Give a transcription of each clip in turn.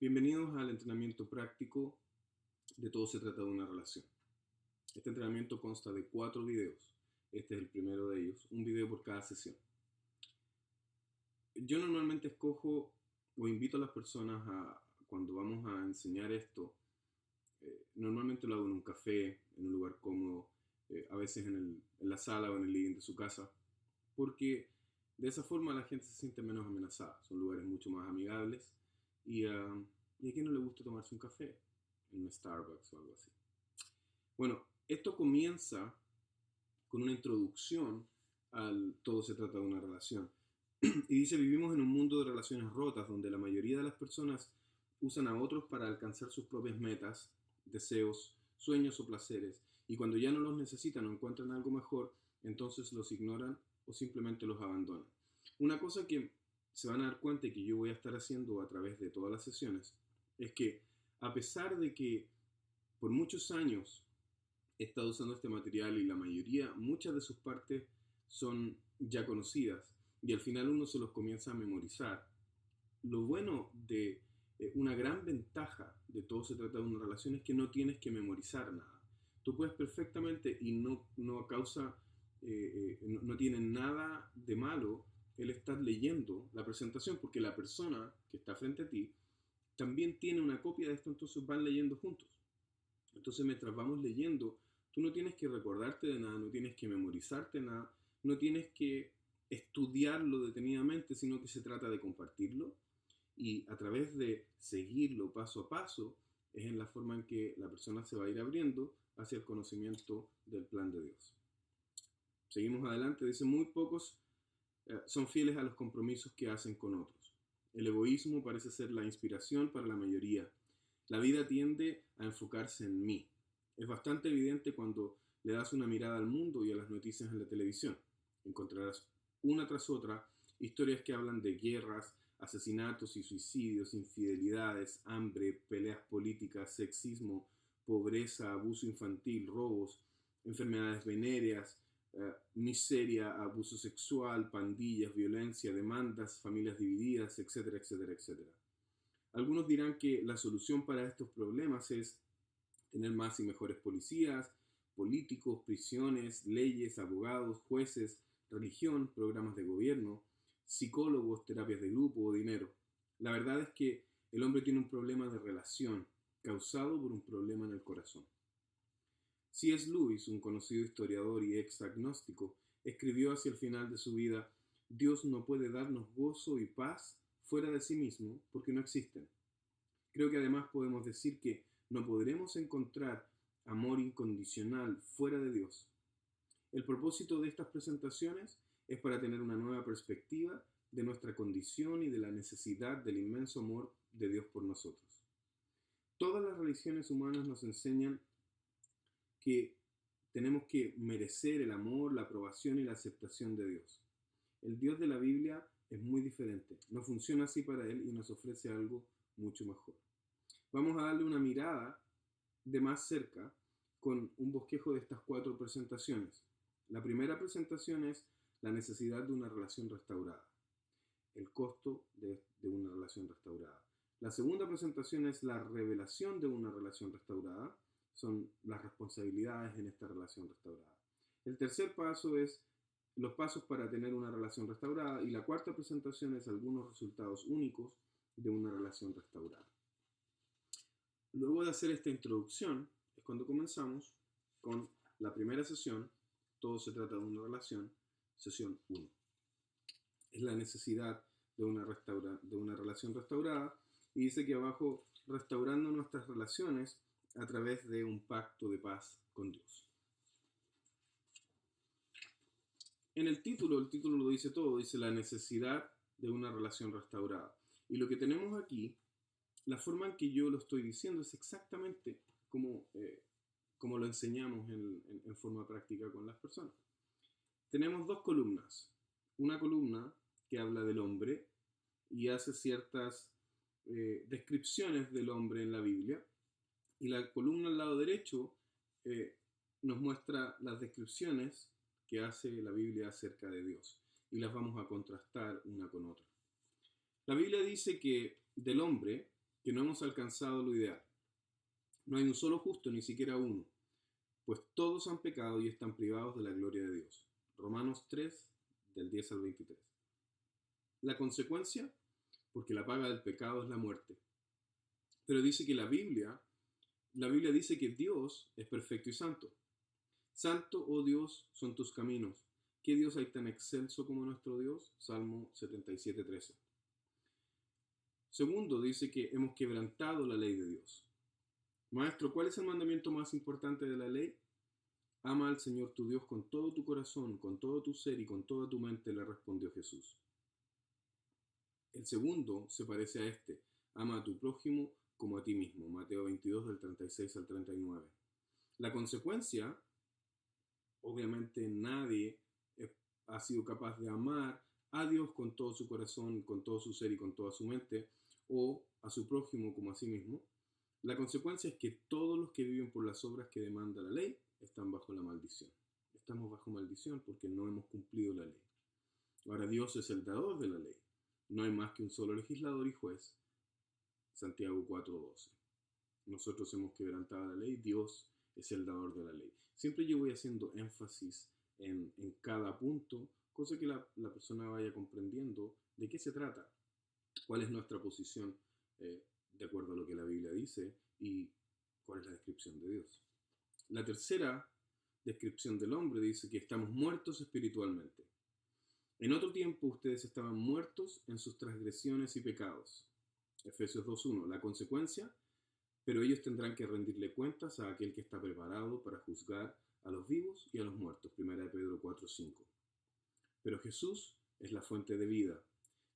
Bienvenidos al entrenamiento práctico de Todo se trata de una relación. Este entrenamiento consta de 4 videos. Este es el primero de ellos, un video por cada sesión. Yo normalmente escojo o invito a las personas cuando vamos a enseñar esto, normalmente lo hago en un café, en un lugar cómodo, a veces en la sala o en el living de su casa, porque de esa forma la gente se siente menos amenazada. Son lugares mucho más amigables y a quién no le gusta tomarse un café en un Starbucks o algo así. Bueno, esto comienza con una introducción al todo se trata de una relación. Y dice, vivimos en un mundo de relaciones rotas donde la mayoría de las personas usan a otros para alcanzar sus propias metas, deseos, sueños o placeres. Y cuando ya no los necesitan o encuentran algo mejor, entonces los ignoran o simplemente los abandonan. Una cosa que se van a dar cuenta y que yo voy a estar haciendo a través de todas las sesiones es que a pesar de que por muchos años he estado usando este material y la mayoría, muchas de sus partes son ya conocidas y al final uno se los comienza a memorizar. Lo bueno de una gran ventaja de todo se trata de una relación es que no tienes que memorizar nada. Tú puedes perfectamente y no causa, no tiene nada de malo el estar leyendo la presentación porque la persona que está frente a ti también tiene una copia de esto, entonces van leyendo juntos. Entonces, mientras vamos leyendo, tú no tienes que recordarte de nada, no tienes que memorizarte nada, no tienes que estudiarlo detenidamente, sino que se trata de compartirlo y a través de seguirlo paso a paso es en la forma en que la persona se va a ir abriendo hacia el conocimiento del plan de Dios. Seguimos adelante, dice, muy pocos son fieles a los compromisos que hacen con otros. El egoísmo parece ser la inspiración para la mayoría. La vida tiende a enfocarse en mí. Es bastante evidente cuando le das una mirada al mundo y a las noticias en la televisión. Encontrarás una tras otra historias que hablan de guerras, asesinatos y suicidios, infidelidades, hambre, peleas políticas, sexismo, pobreza, abuso infantil, robos, enfermedades venéreas, miseria, abuso sexual, pandillas, violencia, demandas, familias divididas, etcétera, etcétera, etcétera. Algunos dirán que la solución para estos problemas es tener más y mejores policías, políticos, prisiones, leyes, abogados, jueces, religión, programas de gobierno, psicólogos, terapias de grupo o dinero. La verdad es que el hombre tiene un problema de relación causado por un problema en el corazón. C.S. Lewis, un conocido historiador y ex agnóstico, escribió hacia el final de su vida: Dios no puede darnos gozo y paz fuera de sí mismo porque no existen. Creo que además podemos decir que no podremos encontrar amor incondicional fuera de Dios. El propósito de estas presentaciones es para tener una nueva perspectiva de nuestra condición y de la necesidad del inmenso amor de Dios por nosotros. Todas las religiones humanas nos enseñan que tenemos que merecer el amor, la aprobación y la aceptación de Dios. El Dios de la Biblia es muy diferente, no funciona así para Él y nos ofrece algo mucho mejor. Vamos a darle una mirada de más cerca con un bosquejo de estas 4 presentaciones. La primera presentación es la necesidad de una relación restaurada, el costo de una relación restaurada. La segunda presentación es la revelación de una relación restaurada, son las responsabilidades en esta relación restaurada. El tercer paso es los pasos para tener una relación restaurada y la cuarta presentación es algunos resultados únicos de una relación restaurada. Luego de hacer esta introducción es cuando comenzamos con la primera sesión, todo se trata de una relación, sesión 1. Es la necesidad de una relación restaurada y dice que abajo, restaurando nuestras relaciones a través de un pacto de paz con Dios. En el título lo dice todo, dice la necesidad de una relación restaurada. Y lo que tenemos aquí, la forma en que yo lo estoy diciendo es exactamente como lo enseñamos en forma práctica con las personas. Tenemos 2 columnas. Una columna que habla del hombre y hace ciertas descripciones del hombre en la Biblia. Y la columna al lado derecho nos muestra las descripciones que hace la Biblia acerca de Dios. Y las vamos a contrastar una con otra. La Biblia dice que del hombre que no hemos alcanzado lo ideal. No hay un solo justo, ni siquiera uno, pues todos han pecado y están privados de la gloria de Dios. Romanos 3, del 10 al 23. La consecuencia, porque la paga del pecado es la muerte. Pero dice que la Biblia dice que Dios es perfecto y santo. Santo, oh Dios, son tus caminos. ¿Qué Dios hay tan excelso como nuestro Dios? Salmo 77:13. Segundo, dice que hemos quebrantado la ley de Dios. Maestro, ¿cuál es el mandamiento más importante de la ley? Ama al Señor tu Dios con todo tu corazón, con todo tu ser y con toda tu mente, le respondió Jesús. El segundo se parece a este. Ama a tu prójimo como a ti mismo. Mateo 22, del 36 al 39. La consecuencia, obviamente nadie ha sido capaz de amar a Dios con todo su corazón, con todo su ser y con toda su mente, o a su prójimo como a sí mismo. La consecuencia es que todos los que viven por las obras que demanda la ley están bajo la maldición. Estamos bajo maldición porque no hemos cumplido la ley. Ahora Dios es el dador de la ley. No hay más que un solo legislador y juez. Santiago 4:12. Nosotros hemos quebrantado la ley, Dios es el dador de la ley. Siempre yo voy haciendo énfasis en cada punto, cosa que la persona vaya comprendiendo de qué se trata, cuál es nuestra posición de acuerdo a lo que la Biblia dice y cuál es la descripción de Dios. La tercera descripción del hombre dice que estamos muertos espiritualmente. En otro tiempo ustedes estaban muertos en sus transgresiones y pecados. Efesios 2:1. La consecuencia, pero ellos tendrán que rendirle cuentas a aquel que está preparado para juzgar a los vivos y a los muertos. 1 Pedro 4:5. Pero Jesús es la fuente de vida.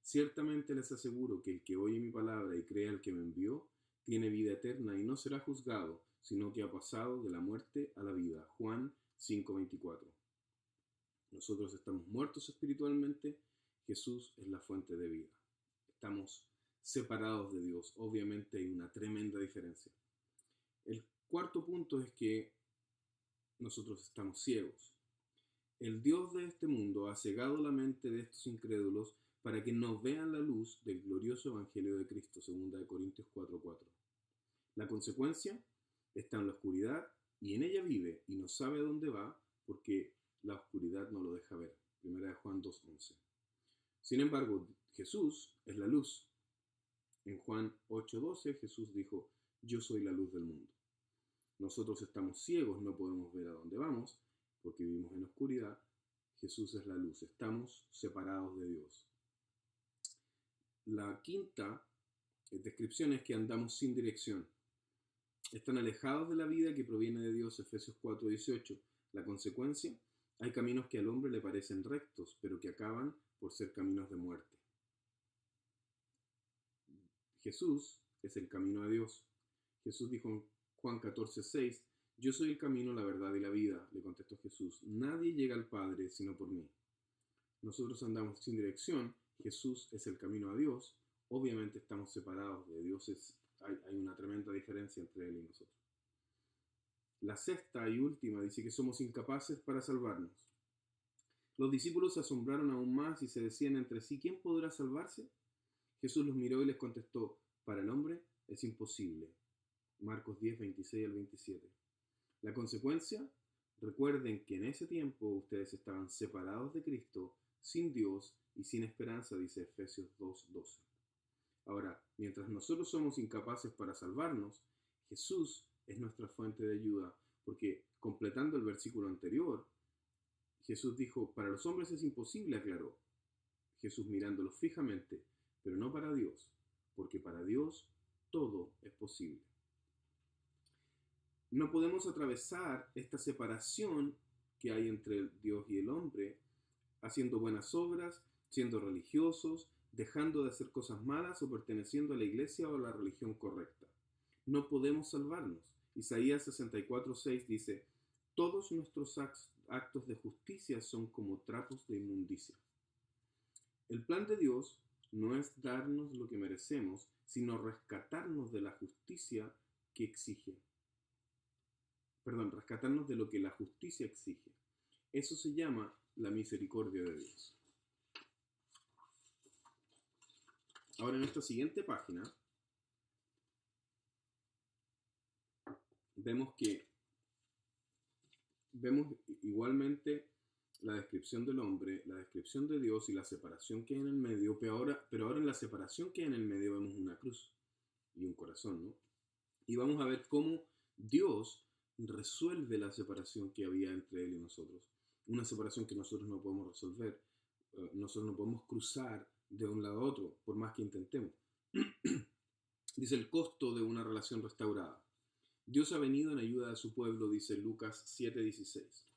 Ciertamente les aseguro que el que oye mi palabra y cree al que me envió, tiene vida eterna y no será juzgado, sino que ha pasado de la muerte a la vida. Juan 5:24. Nosotros estamos muertos espiritualmente, Jesús es la fuente de vida. Estamos separados de Dios. Obviamente hay una tremenda diferencia. El cuarto punto es que nosotros estamos ciegos. El Dios de este mundo ha cegado la mente de estos incrédulos para que no vean la luz del glorioso Evangelio de Cristo, 2 Corintios 4:4. La consecuencia está en la oscuridad y en ella vive y no sabe a dónde va porque la oscuridad no lo deja ver. 1 Juan 2:11. Sin embargo, Jesús es la luz. En Juan 8:12 Jesús dijo, yo soy la luz del mundo. Nosotros estamos ciegos, no podemos ver a dónde vamos porque vivimos en oscuridad. Jesús es la luz, estamos separados de Dios. La quinta descripción es que andamos sin dirección. Están alejados de la vida que proviene de Dios, Efesios 4:18. La consecuencia, hay caminos que al hombre le parecen rectos, pero que acaban por ser caminos de muerte. Jesús es el camino a Dios. Jesús dijo en Juan 14:6, yo soy el camino, la verdad y la vida, le contestó Jesús. Nadie llega al Padre sino por mí. Nosotros andamos sin dirección, Jesús es el camino a Dios, obviamente estamos separados de Dios, hay una tremenda diferencia entre Él y nosotros. La sexta y última dice que somos incapaces para salvarnos. Los discípulos se asombraron aún más y se decían entre sí, ¿quién podrá salvarse? Jesús los miró y les contestó, para el hombre es imposible. Marcos 10, 26 al 27. La consecuencia, recuerden que en ese tiempo ustedes estaban separados de Cristo, sin Dios y sin esperanza, dice Efesios 2:12. Ahora, mientras nosotros somos incapaces para salvarnos, Jesús es nuestra fuente de ayuda, porque completando el versículo anterior, Jesús dijo, para los hombres es imposible, aclaró. Jesús mirándolos fijamente, pero no para Dios, porque para Dios todo es posible. No podemos atravesar esta separación que hay entre Dios y el hombre haciendo buenas obras, siendo religiosos, dejando de hacer cosas malas o perteneciendo a la iglesia o a la religión correcta. No podemos salvarnos. Isaías 64:6 dice, todos nuestros actos de justicia son como trapos de inmundicia. El plan de Dios no es darnos lo que merecemos, sino rescatarnos de la justicia que exige. Rescatarnos de lo que la justicia exige. Eso se llama la misericordia de Dios. Ahora en esta siguiente página vemos que vemos igualmente la descripción del hombre, la descripción de Dios y la separación que hay en el medio, pero ahora en la separación que hay en el medio vemos una cruz y un corazón, ¿no? Y vamos a ver cómo Dios resuelve la separación que había entre Él y nosotros. Una separación que nosotros no podemos resolver. Nosotros no podemos cruzar de un lado a otro, por más que intentemos. Dice el costo de una relación restaurada. Dios ha venido en ayuda de su pueblo, dice Lucas 7:16.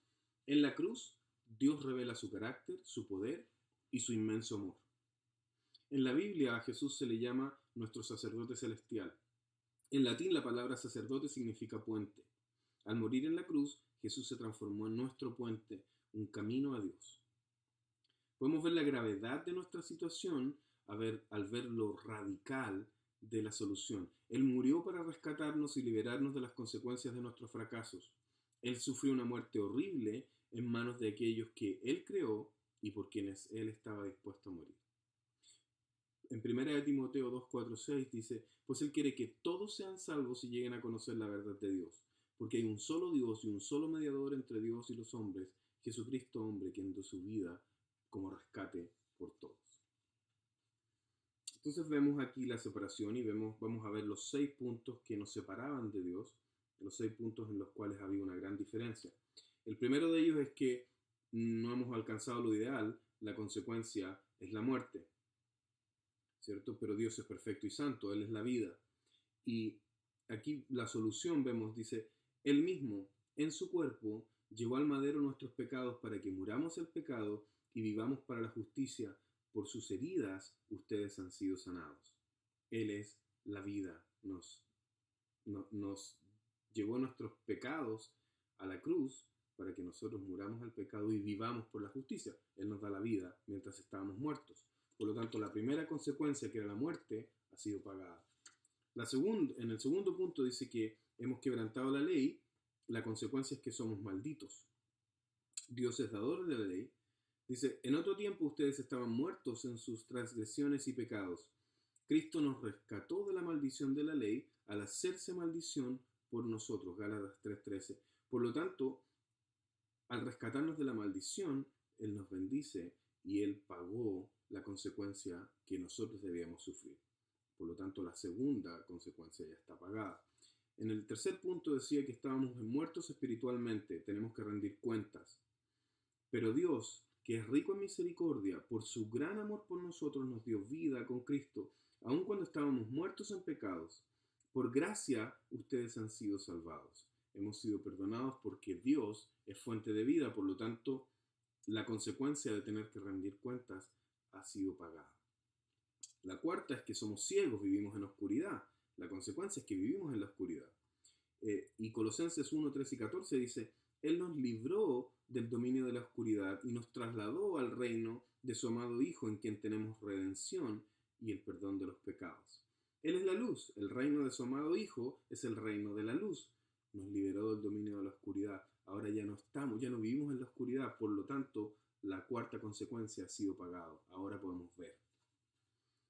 En la cruz, Dios revela su carácter, su poder y su inmenso amor. En la Biblia a Jesús se le llama nuestro sacerdote celestial. En latín la palabra sacerdote significa puente. Al morir en la cruz, Jesús se transformó en nuestro puente, un camino a Dios. Podemos ver la gravedad de nuestra situación al ver lo radical de la solución. Él murió para rescatarnos y liberarnos de las consecuencias de nuestros fracasos. Él sufrió una muerte horrible en manos de aquellos que Él creó y por quienes Él estaba dispuesto a morir. En 1 Timoteo 2:4-6 dice, pues Él quiere que todos sean salvos y lleguen a conocer la verdad de Dios, porque hay un solo Dios y un solo mediador entre Dios y los hombres, Jesucristo hombre, quien dio su vida como rescate por todos. Entonces vemos aquí la separación y vamos a ver los 6 puntos que nos separaban de Dios, los 6 puntos en los cuales había una gran diferencia. El primero de ellos es que no hemos alcanzado lo ideal, la consecuencia es la muerte, ¿cierto? Pero Dios es perfecto y santo, Él es la vida. Y aquí la solución vemos, dice, Él mismo en su cuerpo llevó al madero nuestros pecados para que muramos el pecado y vivamos para la justicia. Por sus heridas ustedes han sido sanados. Él es la vida, nos llevó nuestros pecados a la cruz para que nosotros muramos al pecado y vivamos por la justicia. Él nos da la vida mientras estábamos muertos. Por lo tanto, la primera consecuencia, que era la muerte, ha sido pagada. En el segundo punto dice que hemos quebrantado la ley, la consecuencia es que somos malditos. Dios es dador de la ley. Dice, en otro tiempo ustedes estaban muertos en sus transgresiones y pecados. Cristo nos rescató de la maldición de la ley al hacerse maldición por nosotros. Gálatas 3:13. Por lo tanto, al rescatarnos de la maldición, Él nos bendice y Él pagó la consecuencia que nosotros debíamos sufrir. Por lo tanto, la segunda consecuencia ya está pagada. En el tercer punto decía que estábamos muertos espiritualmente, tenemos que rendir cuentas. Pero Dios, que es rico en misericordia, por su gran amor por nosotros nos dio vida con Cristo, aun cuando estábamos muertos en pecados. Por gracia ustedes han sido salvados. Hemos sido perdonados porque Dios es fuente de vida, por lo tanto, la consecuencia de tener que rendir cuentas ha sido pagada. La cuarta es que somos ciegos, vivimos en la oscuridad. La consecuencia es que vivimos en la oscuridad. Y Colosenses 1, 13 y 14 dice, Él nos libró del dominio de la oscuridad y nos trasladó al reino de su amado Hijo, en quien tenemos redención y el perdón de los pecados. Él es la luz, el reino de su amado Hijo es el reino de la luz. Nos liberó del dominio de la oscuridad. Ahora ya no vivimos en la oscuridad, por lo tanto, la cuarta consecuencia ha sido pagada. Ahora podemos ver.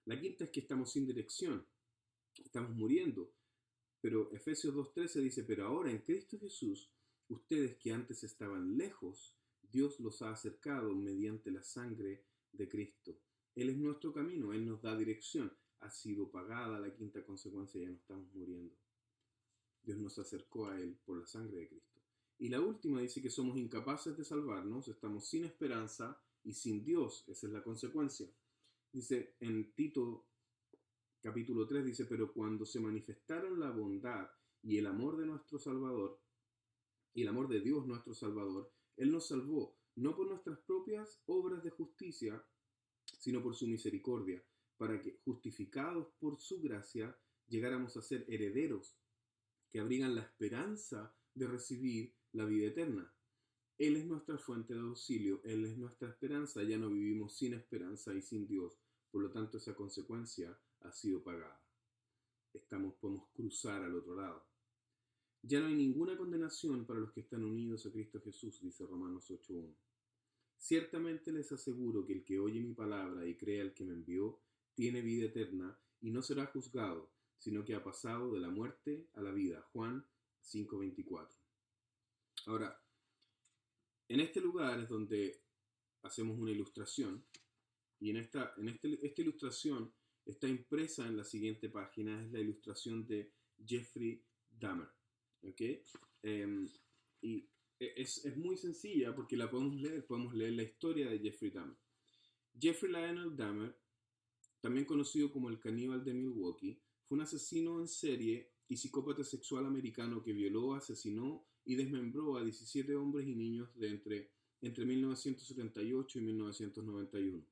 La quinta es que estamos sin dirección, estamos muriendo. Pero Efesios 2:13 dice, pero ahora en Cristo Jesús, ustedes que antes estaban lejos, Dios los ha acercado mediante la sangre de Cristo. Él es nuestro camino, Él nos da dirección. Ha sido pagada la quinta consecuencia, ya no estamos muriendo. Dios nos acercó a Él por la sangre de Cristo. Y la última dice que somos incapaces de salvarnos, estamos sin esperanza y sin Dios. Esa es la consecuencia. Dice en Tito capítulo 3, dice, pero cuando se manifestaron la bondad y el amor de nuestro Salvador, y el amor de Dios nuestro Salvador, Él nos salvó, no por nuestras propias obras de justicia, sino por su misericordia, para que, justificados por su gracia, llegáramos a ser herederos que abrigan la esperanza de recibir la vida eterna. Él es nuestra fuente de auxilio, Él es nuestra esperanza, ya no vivimos sin esperanza y sin Dios, por lo tanto esa consecuencia ha sido pagada. Podemos cruzar al otro lado. Ya no hay ninguna condenación para los que están unidos a Cristo Jesús, dice Romanos 8:1. Ciertamente les aseguro que el que oye mi palabra y cree al que me envió, tiene vida eterna y no será juzgado, sino que ha pasado de la muerte a la vida. Juan 524. Ahora, en este lugar es donde hacemos una ilustración y esta ilustración está impresa en la siguiente página, es la ilustración de Jeffrey Dahmer. ¿Ok? Y es muy sencilla porque la podemos leer la historia de Jeffrey Dahmer. Jeffrey Lionel Dahmer, también conocido como el caníbal de Milwaukee, fue un asesino en serie y psicópata sexual americano que violó, asesinó y desmembró a 17 hombres y niños entre 1978 y 1991,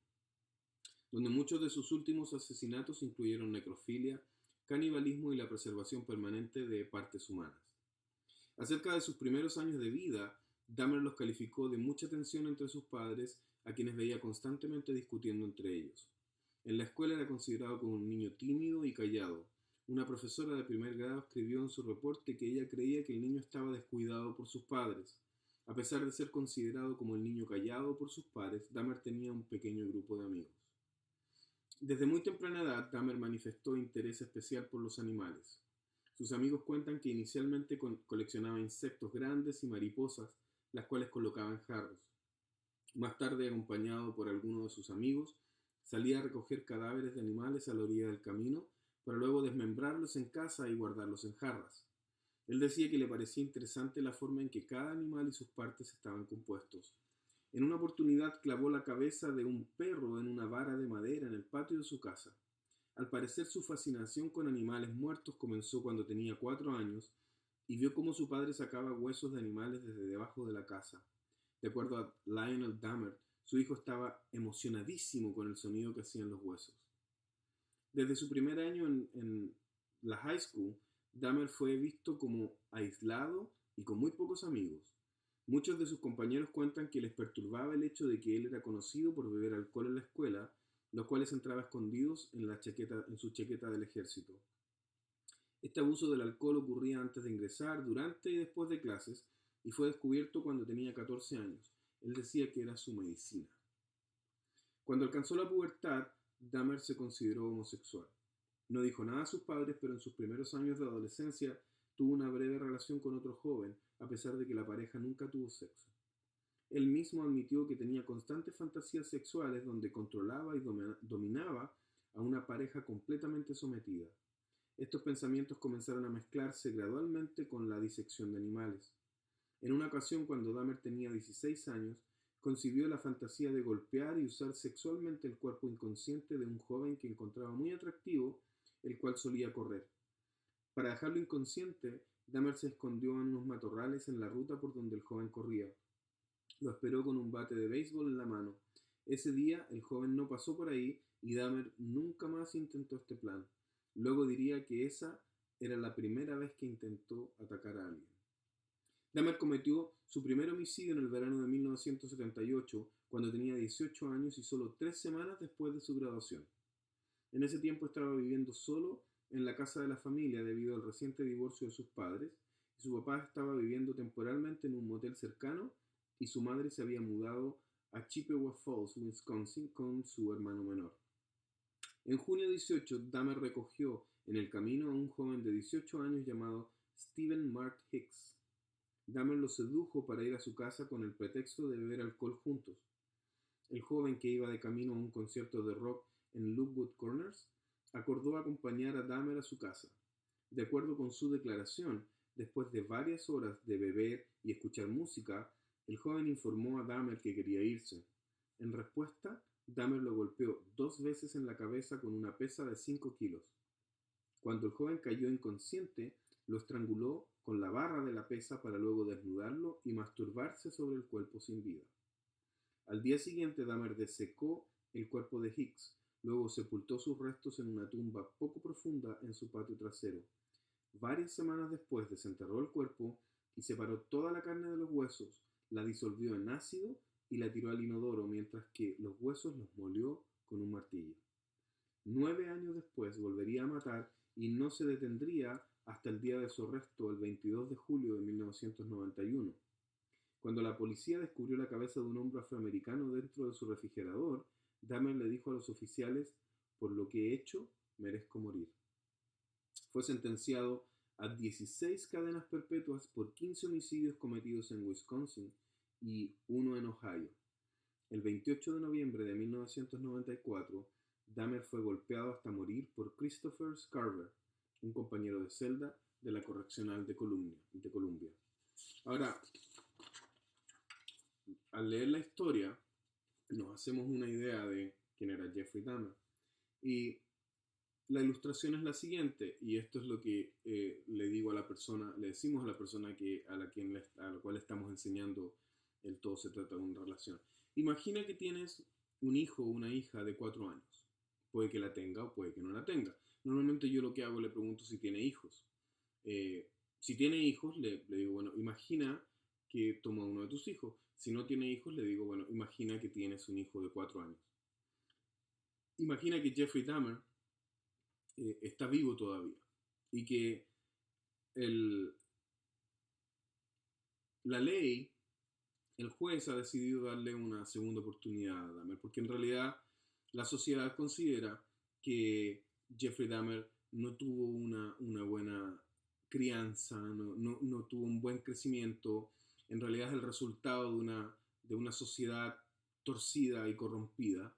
donde muchos de sus últimos asesinatos incluyeron necrofilia, canibalismo y la preservación permanente de partes humanas. Acerca de sus primeros años de vida, Dahmer los calificó de mucha tensión entre sus padres, a quienes veía constantemente discutiendo entre ellos. En la escuela era considerado como un niño tímido y callado. Una profesora de primer grado escribió en su reporte que ella creía que el niño estaba descuidado por sus padres. A pesar de ser considerado como el niño callado por sus padres, Dahmer tenía un pequeño grupo de amigos. Desde muy temprana edad, Dahmer manifestó interés especial por los animales. Sus amigos cuentan que inicialmente coleccionaba insectos grandes y mariposas, las cuales colocaba en jarros. Más tarde, acompañado por algunos de sus amigos, salía a recoger cadáveres de animales a la orilla del camino para luego desmembrarlos en casa y guardarlos en jarras. Él decía que le parecía interesante la forma en que cada animal y sus partes estaban compuestos. En una oportunidad clavó la cabeza de un perro en una vara de madera en el patio de su casa. Al parecer su fascinación con animales muertos comenzó cuando tenía 4 años y vio cómo su padre sacaba huesos de animales desde debajo de la casa. De acuerdo a Lionel Dahmer, su hijo estaba emocionadísimo con el sonido que hacían los huesos. Desde su primer año en la high school, Dahmer fue visto como aislado y con muy pocos amigos. Muchos de sus compañeros cuentan que les perturbaba el hecho de que él era conocido por beber alcohol en la escuela, los cuales entraba escondidos en su chaqueta del ejército. Este abuso del alcohol ocurría antes de ingresar, durante y después de clases, y fue descubierto cuando tenía 14 años. Él decía que era su medicina. Cuando alcanzó la pubertad, Dahmer se consideró homosexual. No dijo nada a sus padres, pero en sus primeros años de adolescencia tuvo una breve relación con otro joven, a pesar de que la pareja nunca tuvo sexo. Él mismo admitió que tenía constantes fantasías sexuales donde controlaba y dominaba a una pareja completamente sometida. Estos pensamientos comenzaron a mezclarse gradualmente con la disección de animales. En una ocasión, cuando Dahmer tenía 16 años, concibió la fantasía de golpear y usar sexualmente el cuerpo inconsciente de un joven que encontraba muy atractivo, el cual solía correr. Para dejarlo inconsciente, Dahmer se escondió en unos matorrales en la ruta por donde el joven corría. Lo esperó con un bate de béisbol en la mano. Ese día el joven no pasó por ahí y Dahmer nunca más intentó este plan. Luego diría que esa era la primera vez que intentó atacar a alguien. Dahmer cometió su primer homicidio en el verano de 1978, cuando tenía 18 años y solo 3 semanas después de su graduación. En ese tiempo estaba viviendo solo en la casa de la familia debido al reciente divorcio de sus padres, y su papá estaba viviendo temporalmente en un motel cercano y su madre se había mudado a Chippewa Falls, Wisconsin, con su hermano menor. En junio 18, Dahmer recogió en el camino a un joven de 18 años llamado Stephen Mark Hicks. Dahmer lo sedujo para ir a su casa con el pretexto de beber alcohol juntos. El joven, que iba de camino a un concierto de rock en Lockwood Corners, acordó acompañar a Dahmer a su casa. De acuerdo con su declaración, después de varias horas de beber y escuchar música, el joven informó a Dahmer que quería irse. En respuesta, Dahmer lo golpeó 2 veces en la cabeza con una pesa de 5 kilos. Cuando el joven cayó inconsciente, lo estranguló con la barra de la pesa para luego desnudarlo y masturbarse sobre el cuerpo sin vida. Al día siguiente, Dahmer desecó el cuerpo de Hicks, luego sepultó sus restos en una tumba poco profunda en su patio trasero. Varias semanas después desenterró el cuerpo y separó toda la carne de los huesos, la disolvió en ácido y la tiró al inodoro, mientras que los huesos los molió con un martillo. 9 años después volvería a matar y no se detendría hasta el día de su arresto, el 22 de julio de 1991. Cuando la policía descubrió la cabeza de un hombre afroamericano dentro de su refrigerador, Dahmer le dijo a los oficiales: "Por lo que he hecho, merezco morir". Fue sentenciado a 16 cadenas perpetuas por 15 homicidios cometidos en Wisconsin y uno en Ohio. El 28 de noviembre de 1994, Dahmer fue golpeado hasta morir por Christopher Scarver, un compañero de celda de la correccional de Columbia. Ahora, al leer la historia, nos hacemos una idea de quién era Jeffrey Dahmer. Y la ilustración es la siguiente, y esto es lo que le decimos a la persona a la cual estamos enseñando el todo se trata de una relación. Imagina que tienes un hijo o una hija de 4 años. Puede que la tenga o puede que no la tenga. Normalmente yo lo que hago le pregunto si tiene hijos. Si tiene hijos, le digo, bueno, imagina que toma uno de tus hijos. Si no tiene hijos, le digo, bueno, imagina que tienes un hijo de 4 años. Imagina que Jeffrey Dahmer está vivo todavía y que la ley, el juez ha decidido darle una segunda oportunidad a Dahmer, porque en realidad la sociedad considera que Jeffrey Dahmer no tuvo una buena crianza, no tuvo un buen crecimiento. En realidad es el resultado de una sociedad torcida y corrompida,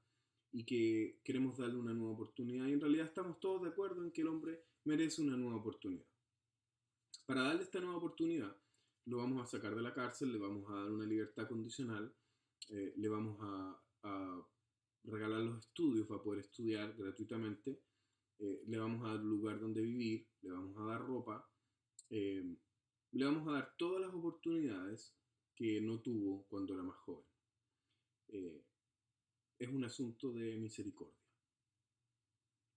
y que queremos darle una nueva oportunidad, y en realidad estamos todos de acuerdo en que el hombre merece una nueva oportunidad. Para darle esta nueva oportunidad, lo vamos a sacar de la cárcel, le vamos a dar una libertad condicional, le vamos a regalar los estudios para poder estudiar gratuitamente, le vamos a dar un lugar donde vivir, le vamos a dar ropa, le vamos a dar todas las oportunidades que no tuvo cuando era más joven. Es un asunto de misericordia.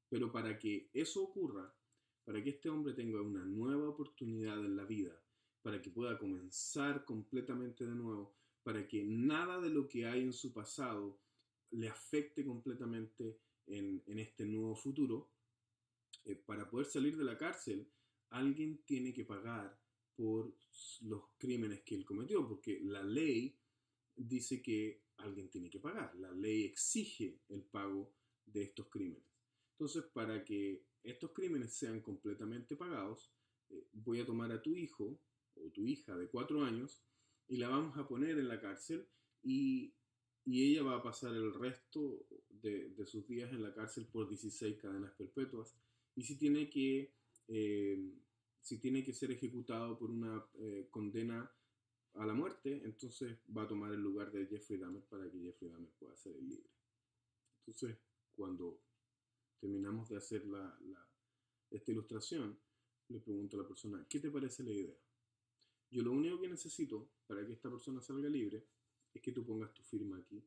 Pero para que eso ocurra, para que este hombre tenga una nueva oportunidad en la vida, para que pueda comenzar completamente de nuevo, para que nada de lo que hay en su pasado le afecte completamente en este nuevo futuro, para poder salir de la cárcel, alguien tiene que pagar por los crímenes que él cometió, porque la ley dice que alguien tiene que pagar. La ley exige el pago de estos crímenes. Entonces, para que estos crímenes sean completamente pagados, voy a tomar a tu hijo o tu hija de 4 años y la vamos a poner en la cárcel, y ella va a pasar el resto de sus días en la cárcel por 16 cadenas perpetuas. Y eh, si tiene que ser ejecutado por una condena a la muerte, entonces va a tomar el lugar de Jeffrey Dahmer para que Jeffrey Dahmer pueda ser el libre. Entonces, cuando terminamos de hacer esta ilustración, le pregunto a la persona, ¿qué te parece la idea? Yo lo único que necesito para que esta persona salga libre es que tú pongas tu firma aquí,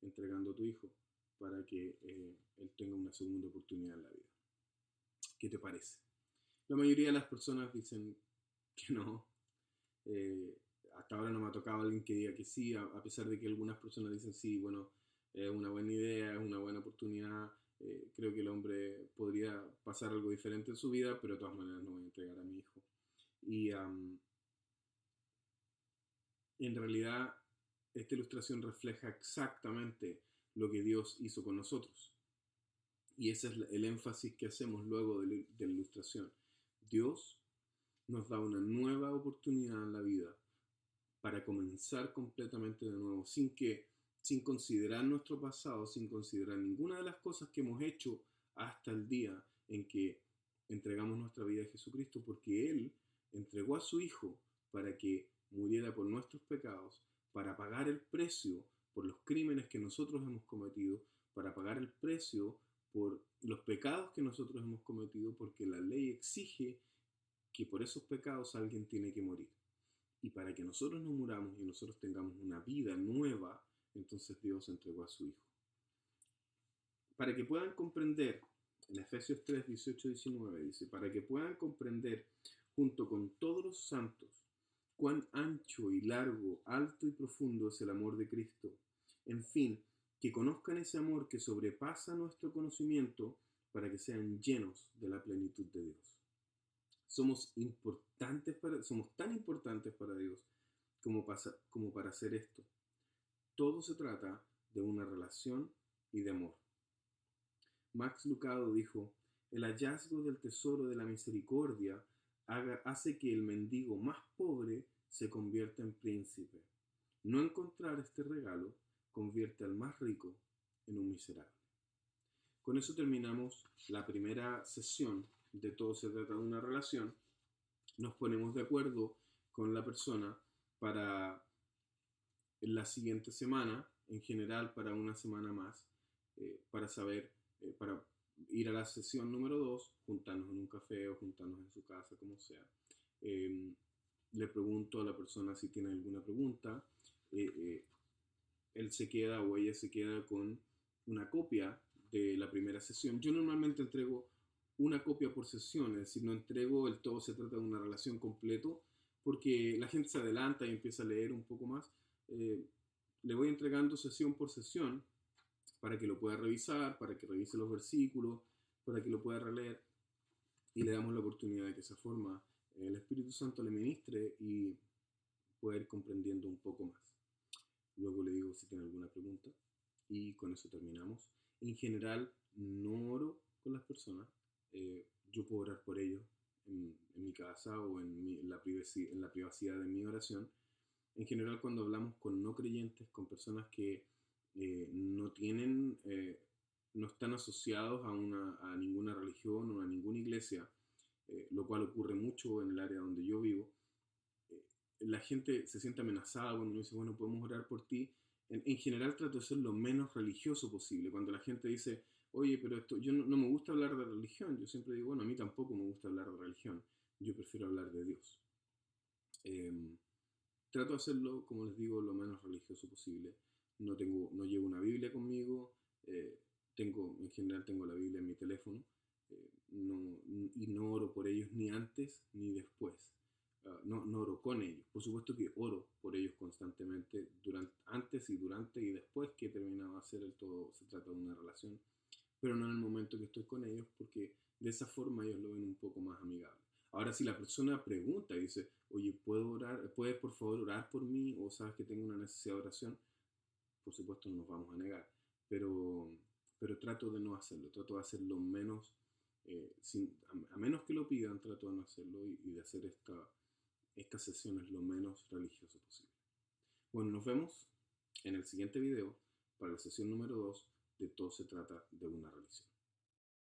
entregando a tu hijo, para que él tenga una segunda oportunidad en la vida. ¿Qué te parece? La mayoría de las personas dicen que no. Hasta ahora no me ha tocado alguien que diga que sí, a pesar de que algunas personas dicen sí, bueno, es una buena idea, es una buena oportunidad, creo que el hombre podría pasar algo diferente en su vida, pero de todas maneras no voy a entregar a mi hijo. Y en realidad esta ilustración refleja exactamente lo que Dios hizo con nosotros. Y ese es el énfasis que hacemos luego de la ilustración. Dios nos da una nueva oportunidad en la vida para comenzar completamente de nuevo, sin considerar nuestro pasado, sin considerar ninguna de las cosas que hemos hecho hasta el día en que entregamos nuestra vida a Jesucristo, porque Él entregó a su Hijo para que muriera por nuestros pecados, para pagar el precio por los crímenes que nosotros hemos cometido, para pagar el precio por los pecados que nosotros hemos cometido, porque la ley exige que por esos pecados alguien tiene que morir. Y para que nosotros no muramos y nosotros tengamos una vida nueva, entonces Dios entregó a su Hijo. Para que puedan comprender, en Efesios 3, 18, 19 dice, para que puedan comprender junto con todos los santos cuán ancho y largo, alto y profundo es el amor de Cristo. En fin, que conozcan ese amor que sobrepasa nuestro conocimiento, para que sean llenos de la plenitud de Dios. Somos tan importantes para Dios como para hacer esto. Todo se trata de una relación y de amor. Max Lucado dijo, el hallazgo del tesoro de la misericordia hace que el mendigo más pobre se convierta en príncipe. No encontrar este regalo convierte al más rico en un miserable. Con eso terminamos la primera sesión de Todo se trata de una relación. Nos ponemos de acuerdo con la persona para la siguiente semana, en general para una semana más, para saber, para ir a la sesión número 2, juntarnos en un café o juntarnos en su casa, como sea. Eh, Le pregunto a la persona si tiene alguna pregunta. Eh, eh, Él se queda o ella se queda con una copia de la primera sesión. Yo normalmente entrego una copia por sesión, es decir, no entrego el todo se trata de una relación completo, porque la gente se adelanta y empieza a leer un poco más. Eh, Le voy entregando sesión por sesión para que lo pueda revisar, para que revise los versículos, para que lo pueda releer y le damos la oportunidad de que esa forma el Espíritu Santo le ministre y pueda ir comprendiendo un poco más. Luego le digo si tiene alguna pregunta y con eso terminamos. En general, no oro con las personas. Yo puedo orar por ellos en mi casa o en la privacidad de mi oración. En general, cuando hablamos con no creyentes, con personas que no tienen, no están asociados a ninguna religión o a ninguna iglesia, lo cual ocurre mucho en el área donde yo vivo, la gente se siente amenazada cuando uno dice, bueno, podemos orar por ti. En general trato de ser lo menos religioso posible. Cuando la gente dice, oye, pero esto, yo no me gusta hablar de religión, yo siempre digo, bueno, a mí tampoco me gusta hablar de religión, yo prefiero hablar de Dios. Eh, Trato de hacerlo, como les digo, lo menos religioso posible. No llevo una Biblia conmigo, en general tengo la Biblia en mi teléfono, y no oro por ellos ni antes ni después. No oro con ellos. Por supuesto que oro por ellos constantemente, antes y durante y después que he terminado de hacer el todo, se trata de una relación, pero no en el momento que estoy con ellos, porque de esa forma ellos lo ven un poco más amigable. Ahora, si la persona pregunta y dice, oye, ¿puedo orar? ¿Puedes por favor orar por mí? O sabes que tengo una necesidad de oración, por supuesto no nos vamos a negar, pero, pero trato de no hacerlo, trato de hacerlo menos, a menos que lo pidan, trato de no hacerlo y de hacer estas sesiones lo menos religioso posible. Bueno, nos vemos en el siguiente video para la sesión número 2 de Todo se trata de una religión.